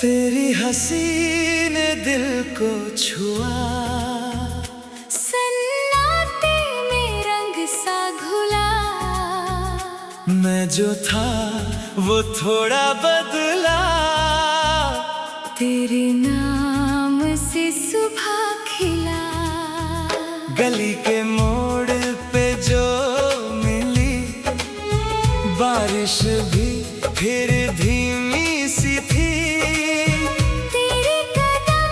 तेरी हंसी ने दिल को छुआ, सन्नाटे में रंग सा घुला। मैं जो था वो थोड़ा बदला। तेरे नाम से सुबह खिला। गली के मोड़ पे जो मिली बारिश भी फिर धीमी सी थी। तेरे कदम,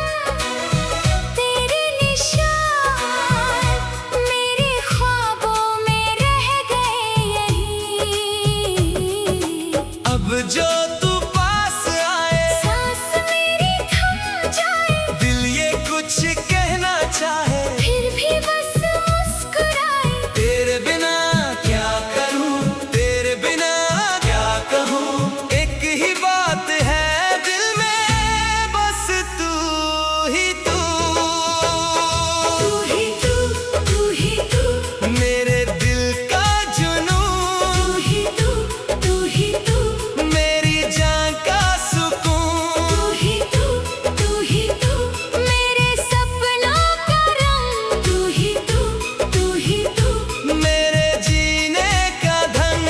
तेरे निशान मेरे ख्वाबों में रह गए यहीं। अब जो तू पास आए, सांस मेरी थम जाए, दिल ये कुछ कहना चाहे, फिर भी बस मुस्कुराए। तेरे बिना क्या करूं, तेरे बिना क्या कहूं। एक ही बात है दिल में, बस तू ही तू। तू ही तू, तू ही तू, मेरे दिल का जुनून, तू ही तू, तू ही तू, मेरी जान का सुकून। तू ही तू, तू ही तू, मेरे सपनों का रंग। तू ही तू, तू ही तू, मेरे जीने का धन।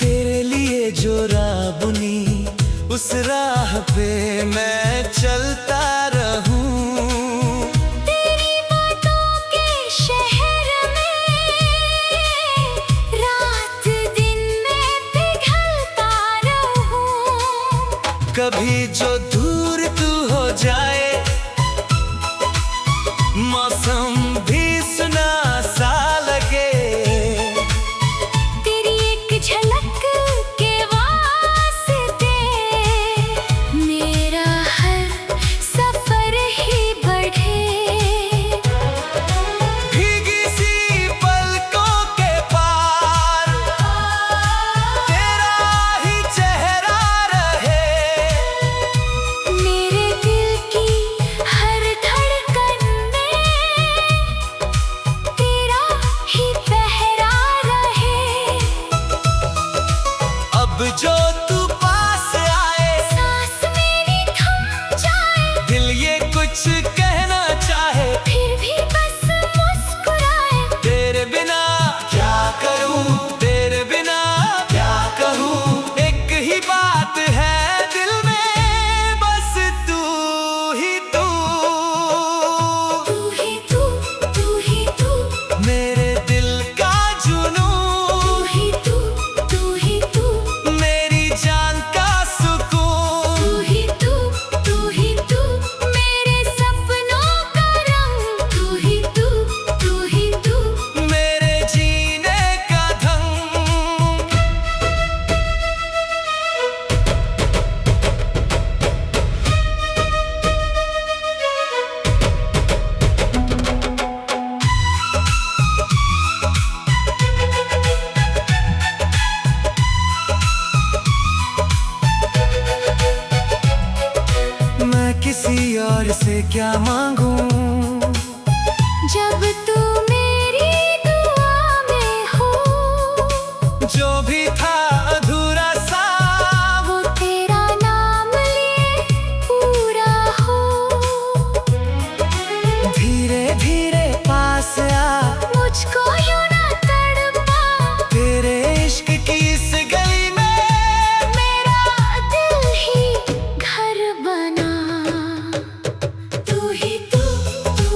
तेरे लिए जो राह बुनी, उस राह पे मैं चलता रहूं। तेरी बातों के शहर में रात दिन में पिघलता रहूं। कभी जो दूर तू हो जाए, मौसम भी सुना सा लगे। तेरी एक झलक के वास्ते मेरा हर सफर ही बढ़े। भीगी सी पलकों के पार तेरा ही चेहरा रहे। मेरे दिल की हर धड़कन में तेरा ही पहरा रहे। अब जो तू पास आए, सांस मेरी थम जाए, दिल ये कुछ कहना चाहे, फिर भी बस मुस्कुराए। तेरे बिना क्या करूं, तेरे बिना क्या कहूं। एक ही बात है दिल में, बस तू ही तू। तू ही तू, तू ही तू, मेरे दिल का जुनून, तू ही तू, तू ही तू, मेरी जान का सुकून। तू ही तू, तू ही तू, मेरे सपनों का रंग। तू ही तू, तू ही तू, मेरे जीने का ढंग। मैं किसी और से क्या मांगूं, जब तू मेरी दुआ में हो। जो भी था अधूरा सा, वो तेरा नाम लिए पूरा हो। धीरे धीरे पास आ, मुझको यूं ना तड़पा, तेरे इश्क की इस गली में मेरा दिल ही घर बना। तू ही तू, तू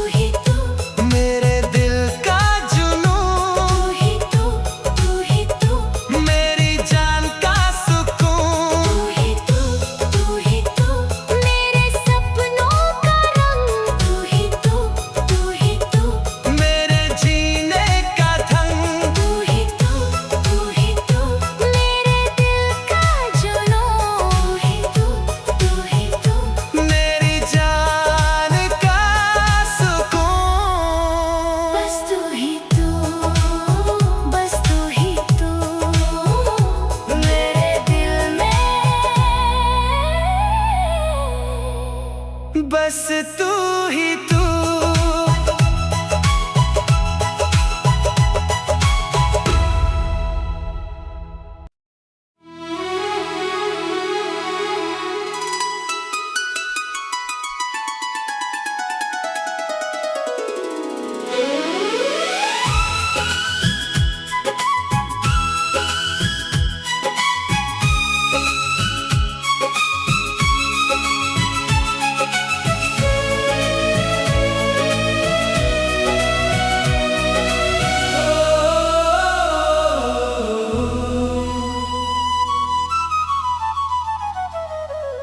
बस तू ही तू।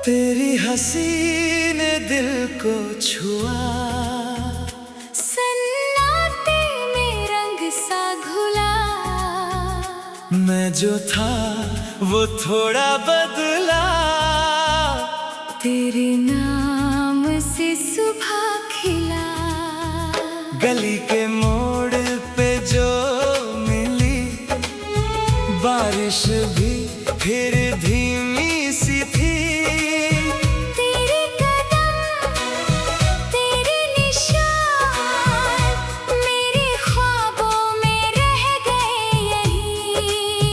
तेरी हंसी ने दिल को छुआ, सन्नाटे में रंग सा घुला। मैं जो था वो थोड़ा बदला। तेरे नाम से सुबह खिला। गली के मोड़ पे जो मिली बारिश भी फिर धीमी सी थी। तेरे कदम, तेरे निशान मेरे ख्वाबों में रह गए यहीं।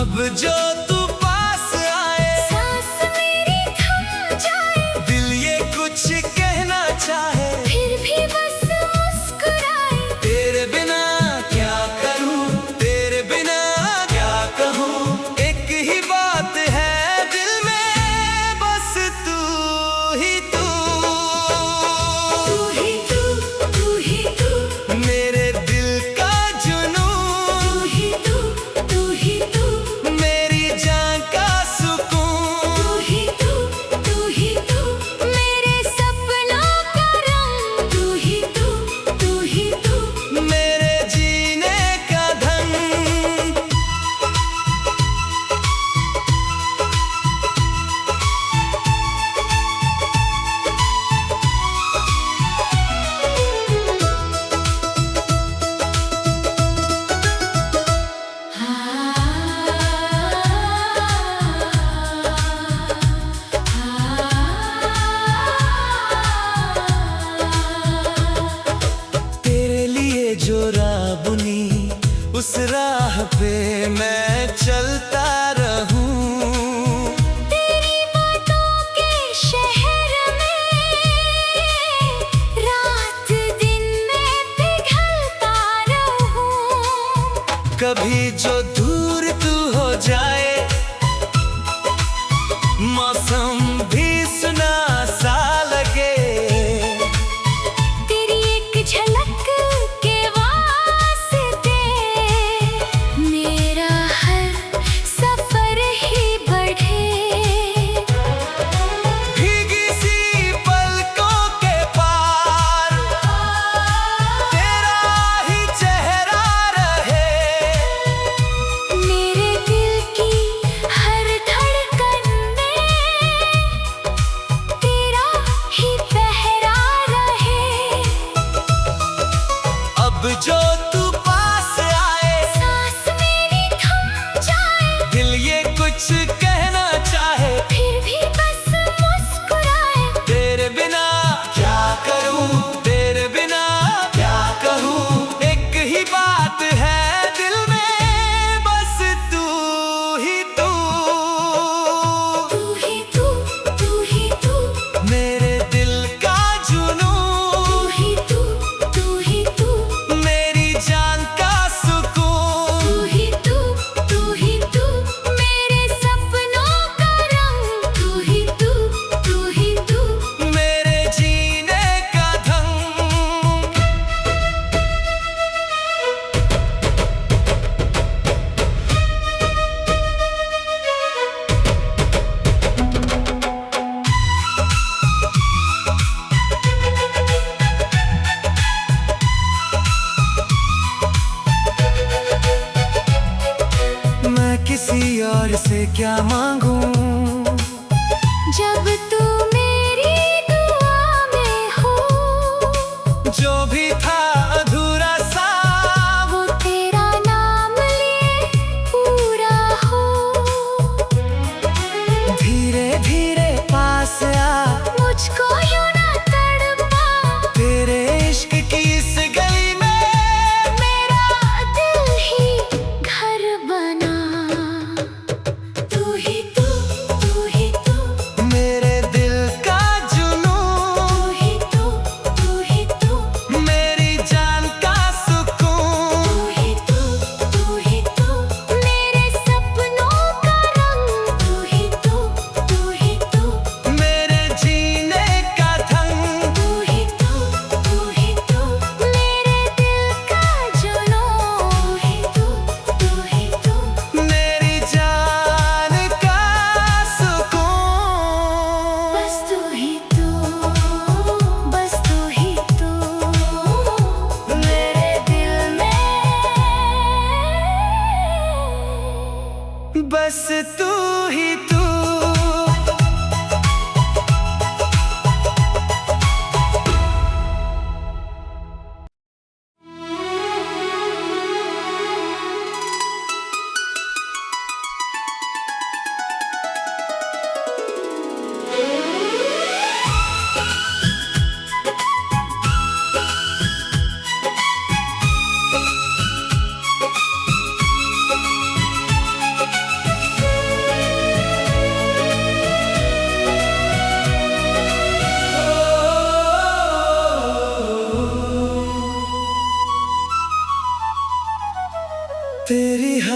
अब जो तू पास आए, सांस मेरी थम जाए। दिल ये कुछ कहना चाहे, फिर भी बस मुस्कुराए। तेरे बिना क्या करूं, तेरे बिना क्या कहूं। एक ही बात है दिल में, बस तू ही तू। तू ही तू, तू ही तू, मेरे दिल का जुनून, तू ही तू, तू ही तू, मेरी जान का सुकून। तू ही तू, तू ही तू, मेरे सपनों का रंग। तू ही तू, तू ही तू, मेरे जीने का धन। तेरे लिए जो राह बुनी, उस राह पे मैं चलता रहूं। तेरी बातों के शहर में रात दिन में पिघलता रहूं। कभी जो दूर तू हो जाए, मौसम भी सुना सा लगे। तेरी एक झलक के वास्ते मेरा हर सफर ही बढ़े। भीगी सी पलकों के पार तेरा ही चेहरा रहे।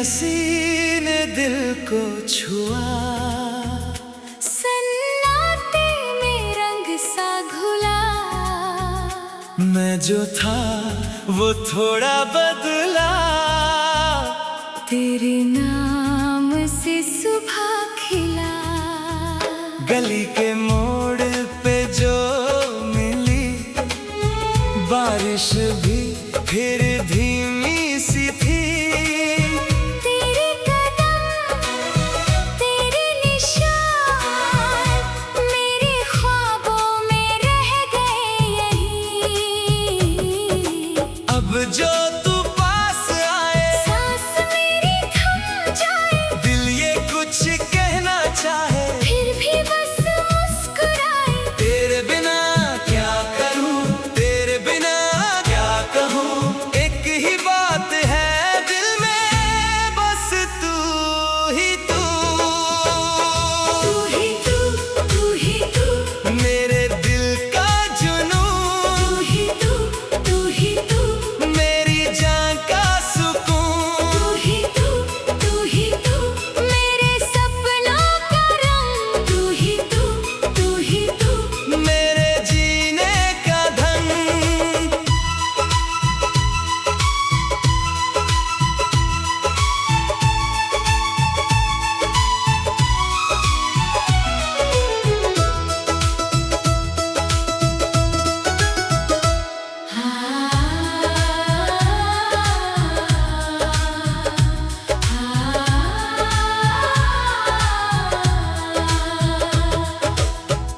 हंसी ने दिल को छुआ, सन्नाटे में रंग सा घुला। मैं जो था वो थोड़ा बदला, तेरे नाम से सुबह खिला। गली के मोड़ पे जो मिली बारिश भी फिर धीमी सी थी। तेरे कदम, तेरे निशान मेरे ख्वाबों में रह गए यहीं। अब जो तू पास आए, सांस मेरी थम जाए, दिल ये कुछ कहना चाहे, फिर भी बस मुस्कुराए। तेरे बिना क्या करूं, तेरे बिना क्या कहूं, एक ही बात है दिल में, बस तू ही तू। तू ही तू, तू ही तू, मेरे दिल का जुनून, तू ही तू, तू ही तू, मेरी जान का सुकून, तू ही तू, तू ही तू, मेरे सपनों का रंग। तू ही तू, तू ही तू, मेरे जीने का धन।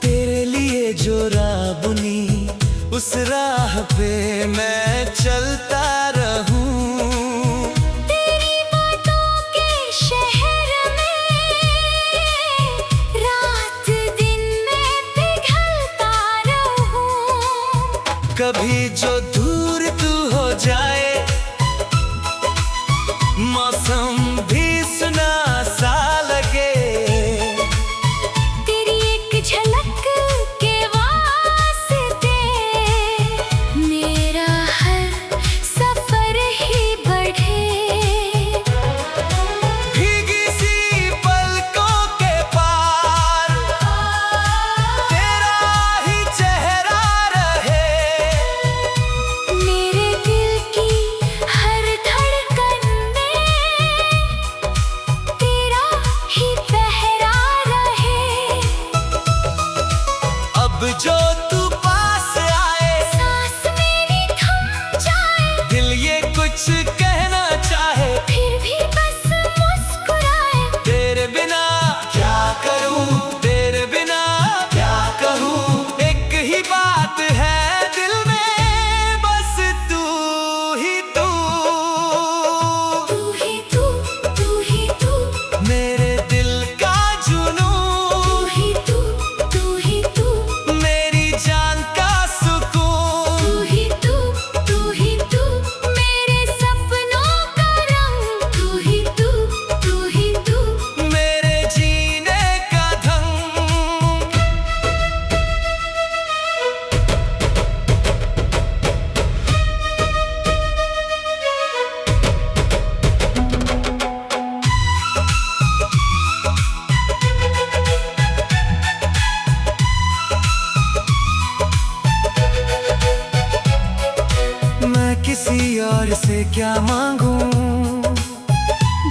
तेरे लिए जो राह बुनी, उस राह पे मैं चलता रहूं। तेरी बातों के शहर में रात दिन में पिघलता रहूं। कभी जो दूर तू हो जाए, मौसम भी सुना सा लगे, तेरी एक झलक के वास्ते मेरा हर सफर ही बढ़े। भीगी सी पलकों के पार तेरा ही चेहरा रहे, मेरे दिल की हर धड़कन में तेरा ही पहरा रहे। अब जो तू पास आए, सांस मेरी थम जाए, दिल ये कुछ कहना चाहे, फिर भी बस मुस्कुराए। तेरे बिना क्या करूं, तेरे बिना क्या कहूं, एक ही बात है दिल में, बस तू ही तू। तू ही तू, तू ही तू, मेरे दिल का जुनून, तू ही तू, तू ही तू, मेरी जान का सुकून, तू ही तू, तू ही तू, मेरे सपनों का रंग। तू ही तू, तू ही तू, मेरे जीने का ढंग। मैं किसी और से क्या मांगूं,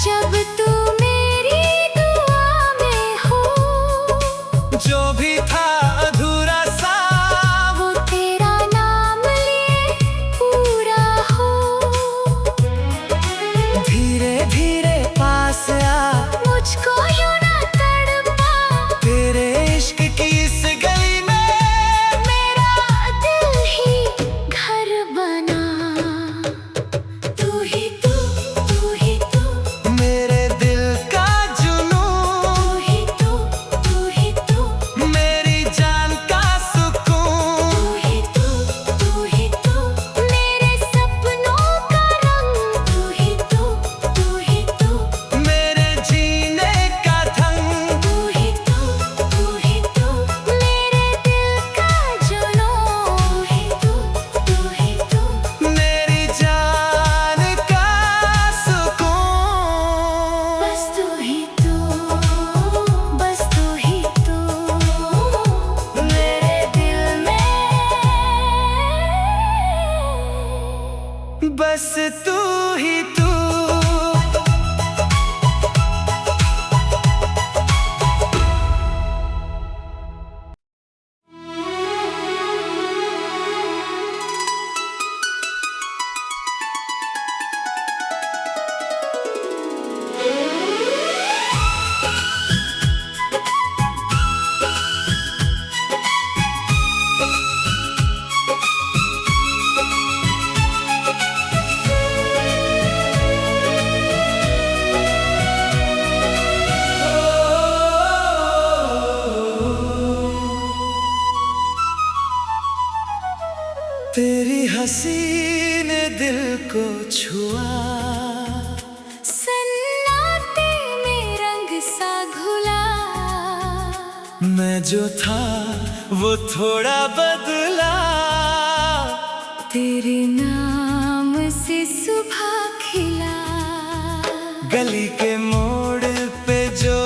जब तू मेरी दुआ में हो। जो भी था अधूरा सा, वो तेरा नाम लिए पूरा हो। धीरे धीरे पास आ, मुझको यूं ना तड़पा, तेरे इश्क की इस गली में मेरा दिल ही घर बना। तू ही तू, तेरी हंसी ने दिल को छुआ, सन्नाटे में रंग सा घुला। मैं जो था वो थोड़ा बदला। तेरे नाम से सुबह खिला। गली के मोड़ पे जो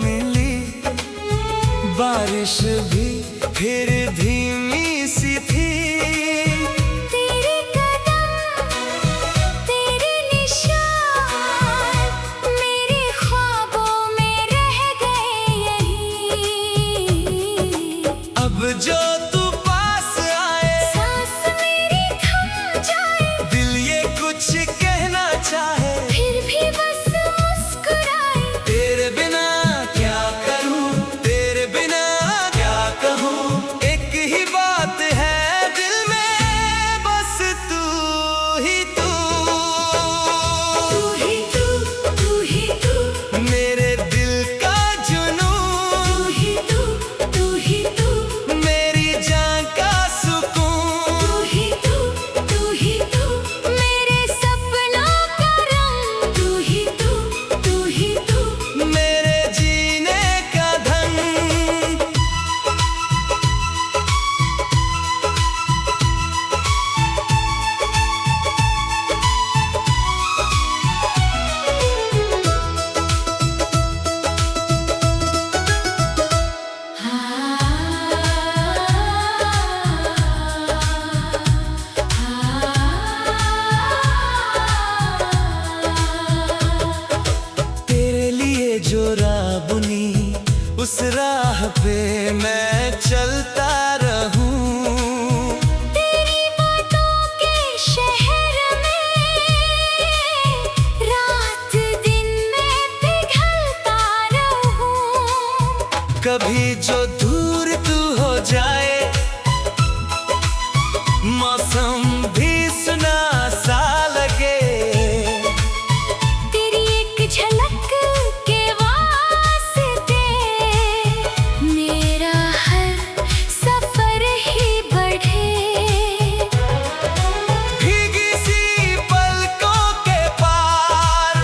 मिली बारिश भी फिर धीमी सी थी। तेरे कदम, तेरे निशान मेरे ख्वाबों में रह गए यहीं। अब जो तू पास आए, सांस मेरी थम जाए, दिल ये कुछ कहना चाहे, फिर भी बस मुस्कुराए। तेरे बिना क्या करूं, तेरे बिना क्या कहूं, एक ही बात है दिल में, बस तू ही तू। तू ही तू, तू ही तू, मेरे दिल का जुनून, तू ही तू, तू ही तू, मेरी जान का सुकून। तू ही तू, तू ही तू, मेरे सपनों का रंग। तू ही तू, तू ही तू, मेरे जीने का धन। तेरे लिए जो राह बुनी, उस राह पे मैं चलता रहूं। तेरी बातों के शहर में रात दिन में पिघलता रहूं। कभी जो दूर तू हो जाए, मौसम भी सुना सा लगे। तेरी एक झलक के वास्ते मेरा हर सफर ही बढ़े। भीगी सी पलकों के पार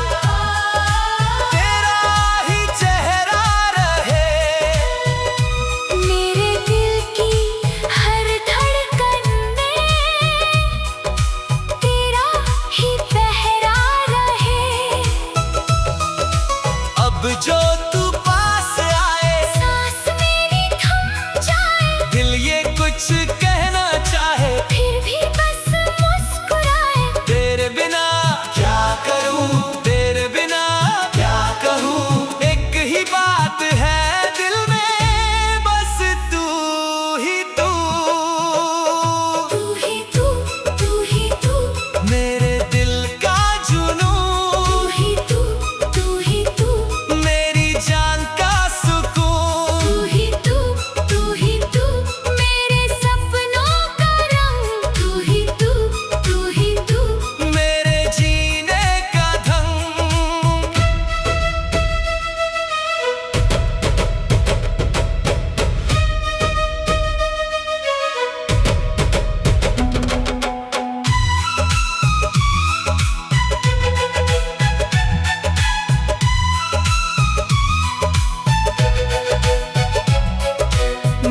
तेरा ही चेहरा रहे। मेरे दिल की हर धड़कन में तेरा ही पहरा रहे। अब जो तू पास आए, सांस मेरी थम जाए, दिल ये कुछ कहना चाहे, फिर भी बस मुस्कुराए। तेरे बिना क्या करूं, तेरे बिना क्या कहूं, एक ही बात है दिल में, बस तू ही तू। तू ही तू, तू ही तू, मेरे दिल का जुनून, तू ही तू, तू ही तू, मेरी जान का सुकून। तू ही तू, तू ही तू, मेरे सपनों का रंग। तू ही तू, तू ही तू, मेरे जीने का धन।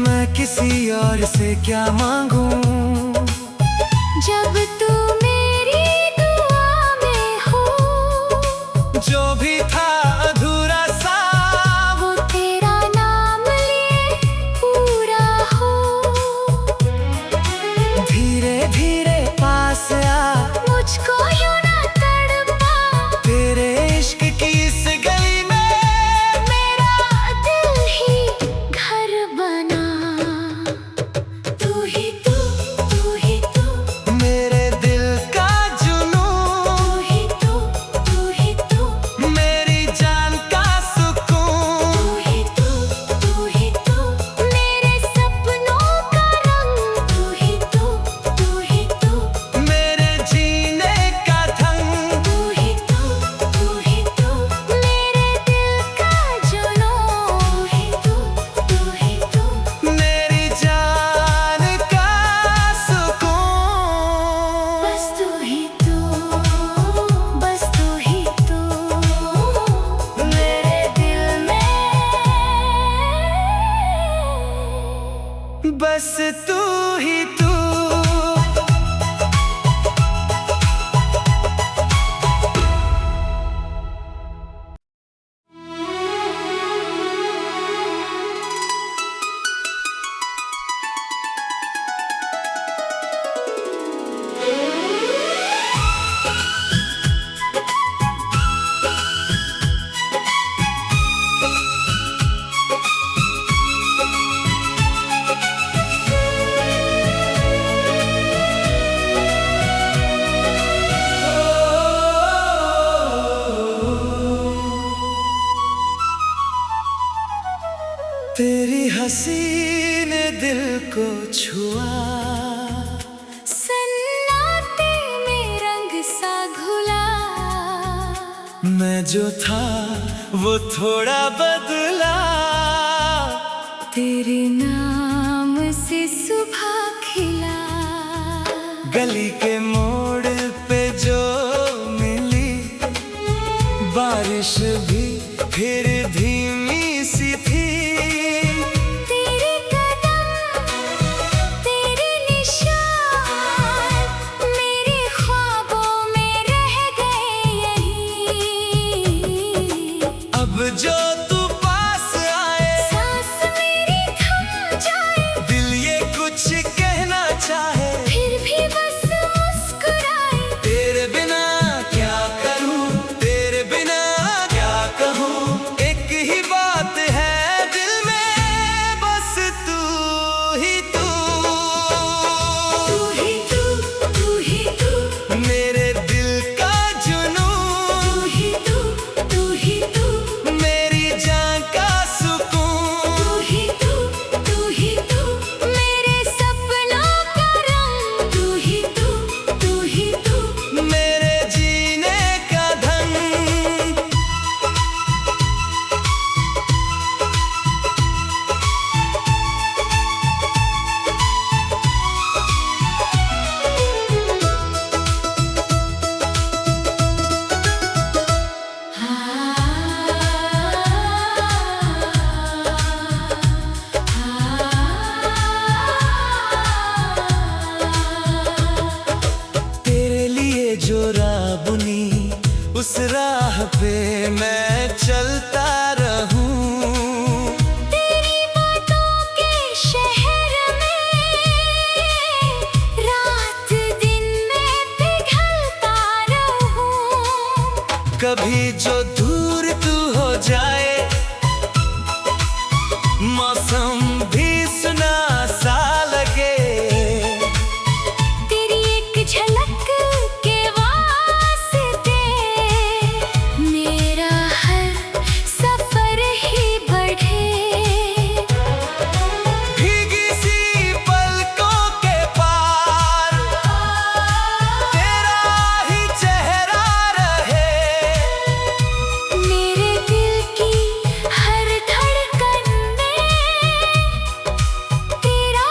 मैं किसी और से क्या मांगूं, जब तू मेरी दुआ में हो। जो भी था अधूरा सा, वो तेरा नाम लिए पूरा हो। धीरे धीरे पास आ, मुझको यूं ना तड़पा, तेरे इश्क की इस गली में मेरा दिल ही घर बना। तू ही तू, तू बस तू ही तू। तेरी हंसी ने दिल को छुआ, सन्नाटे में रंग सा घुला। मैं जो था वो थोड़ा बदला। तेरे नाम से सुबह खिला। गली के मोड़ पे जो मिली बारिश भी फिर धीमी सी थी। तेरे कदम, तेरे निशान मेरे ख्वाबों में रह गए यहीं। अब जो तू पास आए, सांस मेरी थम जाए, दिल ये कुछ कहना चाहे, फिर भी बस मुस्कुराए। तेरे बिना क्या करूं, तेरे बिना क्या कहूं, एक ही बात है दिल में, बस तू ही तू। तू ही तू, तू ही तू, मेरे दिल का जुनून, तू ही तू, तू ही तू, मेरी जान का सुकून, तू ही तू, तू ही तू, मेरे सपनों का रंग। तू ही तू, तू ही तू, मेरे जीने का धन। तेरे लिए जो राह बुनी, उस राह पे मैं चलता रहूं। तेरी बातों के शहर में रात दिन में पिघलता रहूं। कभी जो दूर तू हो जाए, मौसम भी सुना सा लगे। तेरी एक झलक के वास्ते मेरा हर सफर ही बढ़े। भीगी सी पलकों के पार तेरा ही चेहरा रहे। मेरे दिल की हर धड़कन में तेरा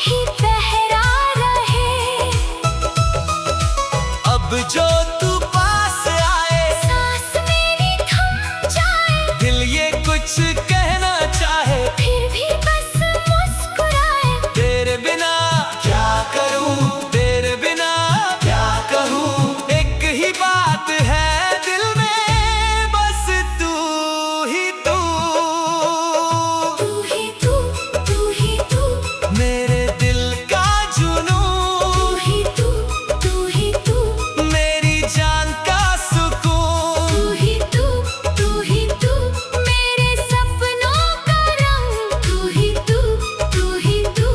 ही पहरा रहे। अब जो तू पास आए, सांस मेरी थम जाए, दिल ये कुछ कहना चाहे, फिर भी बस मुस्कुराए। तेरे बिना क्या करूं, तेरे बिना क्या कहूं, एक ही बात है दिल में, बस तू ही तू। तू ही तू, तू ही तू, मेरे दिल का जुनून, तू ही तू, तू ही तू, मेरी जान का सुकून, तू ही तू, तू ही तू, मेरे सपनों का रंग। तू ही तू, तू ही तू,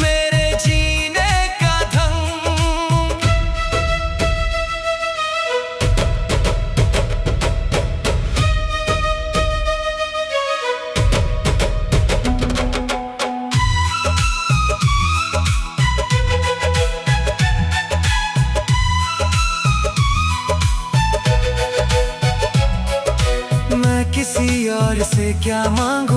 मेरे जीने का धन। मैं किसी और से क्या मांगू,